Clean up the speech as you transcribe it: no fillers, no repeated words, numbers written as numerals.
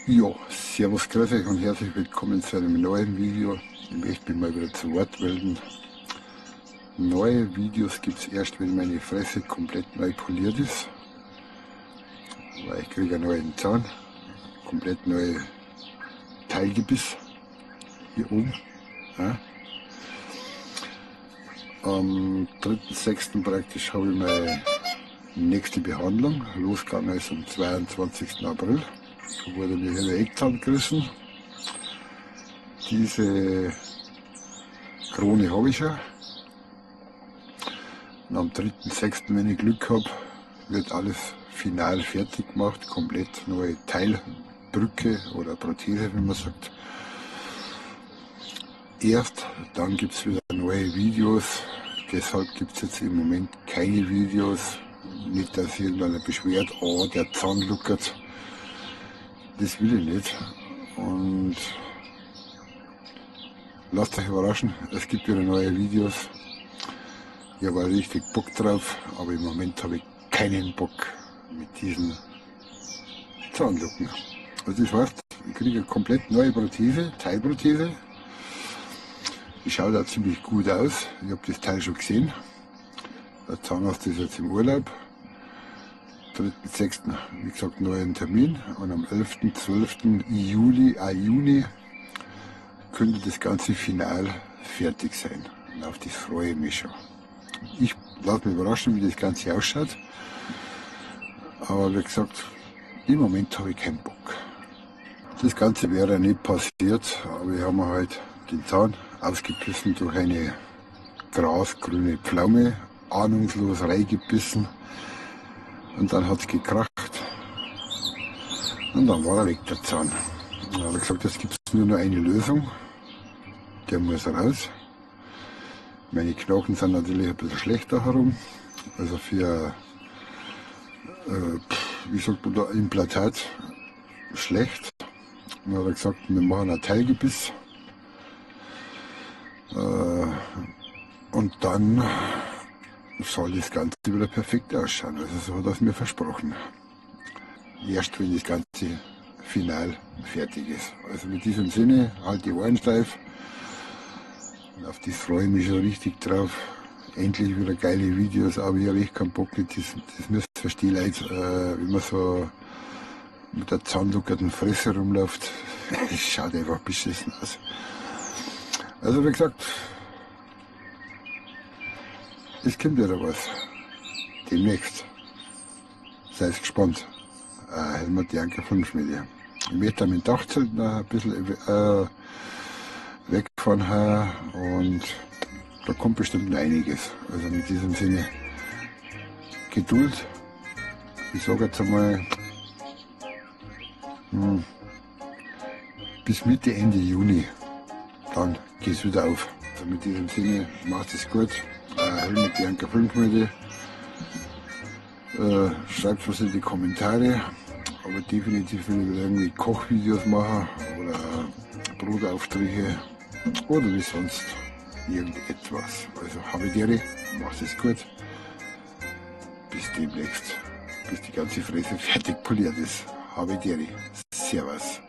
Ja, servus, grüß euch und herzlich willkommen zu einem neuen Video. Ich möchte mich mal wieder zu Wort melden. Neue Videos gibt es erst, wenn meine Fresse komplett neu poliert ist. Weil ich kriege einen neuen Zahn, komplett neue Teilgebiss hier oben. Ja. Am 3.6. praktisch habe ich meine nächste Behandlung. Losgegangen ist am 22. April. Da wurde mir hier der Eckzahn gerissen. Diese Krone habe ich schon. Und am 3.6., wenn ich Glück habe, wird alles final fertig gemacht. Komplett neue Teilbrücke oder Prothese, wie man sagt. Erst dann gibt es wieder neue Videos. Deshalb gibt es jetzt im Moment keine Videos. Nicht, dass irgendeiner beschwert, oh, der Zahn luckert. Das will ich nicht. Und lasst euch überraschen, es gibt wieder neue Videos. Ich habe richtig Bock drauf, aber im Moment habe ich keinen Bock mit diesen Zahnlücken. Also das heißt, ich kriege eine komplett neue Prothese, Teilprothese. Die schaut auch ziemlich gut aus. Ich habe das Teil schon gesehen. Der Zahnarzt ist jetzt im Urlaub. 3.6. wie gesagt, neuen Termin. Und am 11.12. Juni könnte das Ganze final fertig sein. Und auf das freue ich mich schon. Ich lasse mich überraschen, wie das Ganze ausschaut. Aber wie gesagt, im Moment habe ich keinen Bock. Das Ganze wäre nicht passiert, aber ich habe mir halt den Zahn ausgebissen durch eine grasgrüne Pflaume, ahnungslos reingebissen. Und dann hat es gekracht. Und dann war er weg, der Zahn. Dann habe ich gesagt, jetzt gibt es nur noch eine Lösung. Der muss raus. Meine Knochen sind natürlich ein bisschen schlechter herum. Also für, wie sagt man da, Implantat schlecht. Dann hat er gesagt, wir machen ein Teilgebiss. Und dann soll das Ganze wieder perfekt ausschauen. Also so hat er es mir versprochen. Erst wenn das Ganze final fertig ist. Also mit diesem Sinne, halt die Ohren steif. Und auf das freue ich mich schon richtig drauf. Endlich wieder geile Videos, aber ich habe echt keinen Bock mit das müsst ihr verstehen, Leute, wenn man so mit der zahnluckerten Fresse rumläuft. Es schaut einfach beschissen aus. Also wie gesagt, es kommt wieder was. Demnächst. Seid gespannt. Helmut Janker Funkschmiede. Ich möchte mit dem Dachzelt noch ein bisschen wegfahren her und da kommt bestimmt einiges. Also in diesem Sinne Geduld. Ich sage jetzt einmal bis Mitte, Ende Juni. Dann geht es wieder auf. Also mit diesem Sinne macht es gut. Helmut Janker Funkschmiede. Schreibt was in die Kommentare. Aber definitiv will ich wieder irgendwie Kochvideos machen oder Brotaufstriche oder wie sonst irgendetwas. Also Habidere, macht es gut. Bis demnächst, bis die ganze Fresse fertig poliert ist. Habidere, Servus.